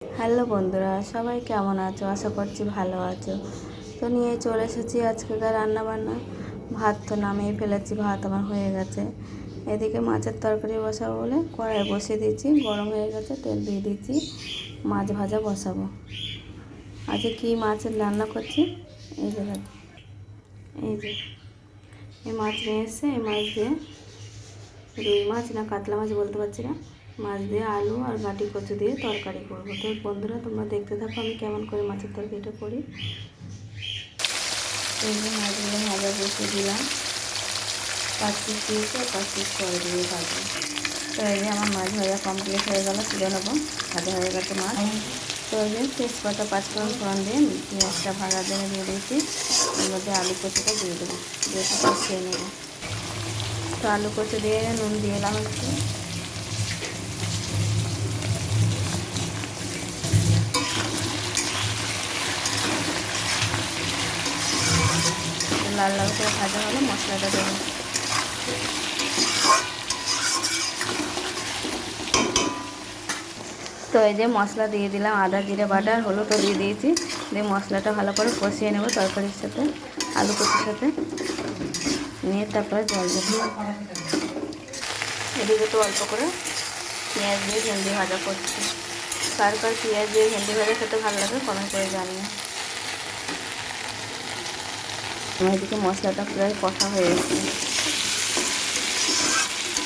Hello বন্ধুরা, সবাই কেমন আছো? আশা করছি ভালো আছো। তো নিয়ে চলে এসেছি আজকেকার রান্নাবান্না। ভাত তো নামিয়ে ফেলেছি, ভাত আমার হয়ে গেছে। এদিকে মাছের তরকারি বসাবো বলে কড়াই বসিয়ে দিয়েছি, গরম হয়ে গেছে, তেল দিয়ে দিয়েছি। মাছ ভাজা বসাবো। আজকে কী মাছের রান্না করছি এই যে এই মাছ নিয়ে এসছে। এই মাছ দিয়ে রুই মাছ না কাতলা মাছ বলতে পারছি না, মাছ দিয়ে আলু আর গাঁটি কচু দিয়ে তরকারি করবো। তো বন্ধুরা, তোমরা দেখতে থাকো আমি কেমন করে মাছের তরকারিটা করি। এই যে মাছগুলো ভাজা বসিয়ে দিলাম, 5 পিস দিয়েছি আর 5 পিস পরে দিয়ে ভাজবো। তো এই যে আমার মাছ ভাজা কমপ্লিট হয়ে গেল, তুলে নেবো। ভাজা হয়ে গেছে মাছ। তো এই যে তেজপাতা 5 ফোড়ন দিয়ে পেঁয়াজটা ভাজা দিয়ে দিয়েছি। এর মধ্যে আলু কচুটা দিয়ে দেবো, দিয়ে কষিয়ে নেবো। তো আলু কচু দিয়ে নুন দিয়ে এলাম একটু। লাল লাল করে ভাজা হলে মশলাটা দেবো। তো এই যে মশলা দিয়ে দিলাম, আদা জিরে বাটা আর হলুদও দিয়ে দিয়েছি। দিয়ে মশলাটা ভালো করে কষিয়ে নেব তরকারির সাথে, আলু কচুর সাথে নিয়ে তারপরে জল দেবো। এদিকে তো অল্প করে পেঁয়াজ দিয়ে ভেন্ডি ভাজা করছি। কার পেঁয়াজ দিয়ে ভেন্ডি ভাজা খেতে ভালো লাগে কমেন্ট করে জানিয়ে। আমার এদিকে মশলাটা প্রায় কষা হয়ে গেছে,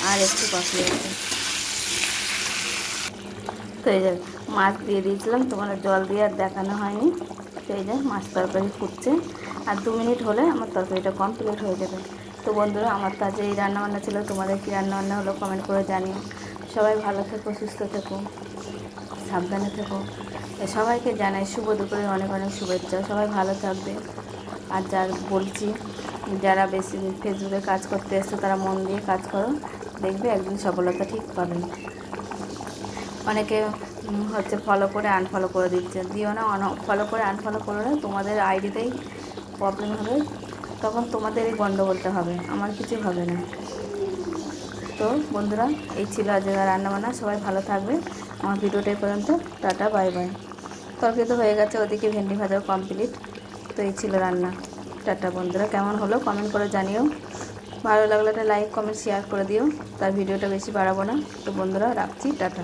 আর একটু কষি আছে। তো এই যে মাছ দিয়ে দিয়েছিলাম, তোমার জল দিয়ে আর দেখানো হয়নি। তো এই যে মাছ তরকারি ফুটছে, আর 2 মিনিট হলে আমার তরকারিটা কমপ্লিট হয়ে যাবে। তো বন্ধুরা, আমার তো আজ এই রান্নাবান্না ছিল। তোমাদের কী রান্নাবান্না হলো কমেন্ট করে জানিও। সবাই ভালো থেকো, সুস্থ থেকো, সাবধানে থেকো। তো সবাইকে জানাই শুভ দুপুরের অনেক অনেক শুভেচ্ছা। সবাই ভালো থাকবে। আর যার বলছি, যারা বেশি ফেসবুকে কাজ করতে এসছে তারা মন দিয়ে কাজ করো, দেখবে একদিন সফলতা ঠিক পাবেন। অনেকে হচ্ছে ফলো করে আনফলো করে দিচ্ছে, দিও না। ফলো করে আনফলো করো না, তোমাদের আইডিতেই প্রবলেম হবে, তখন তোমাদেরই গণ্ডগোলটা হবে, আমার কিছু হবে না। তো বন্ধুরা, এই ছিল আজকের রান্নাবান্না। সবাই ভালো থাকবে। আমার ভিডিওটা এই পর্যন্ত। Tata, bye bye. তরকারি তো হয়ে গেছে, ওদিকে ভেন্ডি ভাজাও কমপ্লিট। তো এই ছিল রান্না। টাটা বন্ধুরা, কেমন হলো কমেন্ট করে জানিও। ভালো লাগলে একটা লাইক কমেন্ট শেয়ার করে দিও। তার ভিডিওটা বেশি বাড়াবো না। তো বন্ধুরা, রাখছি, টাটা।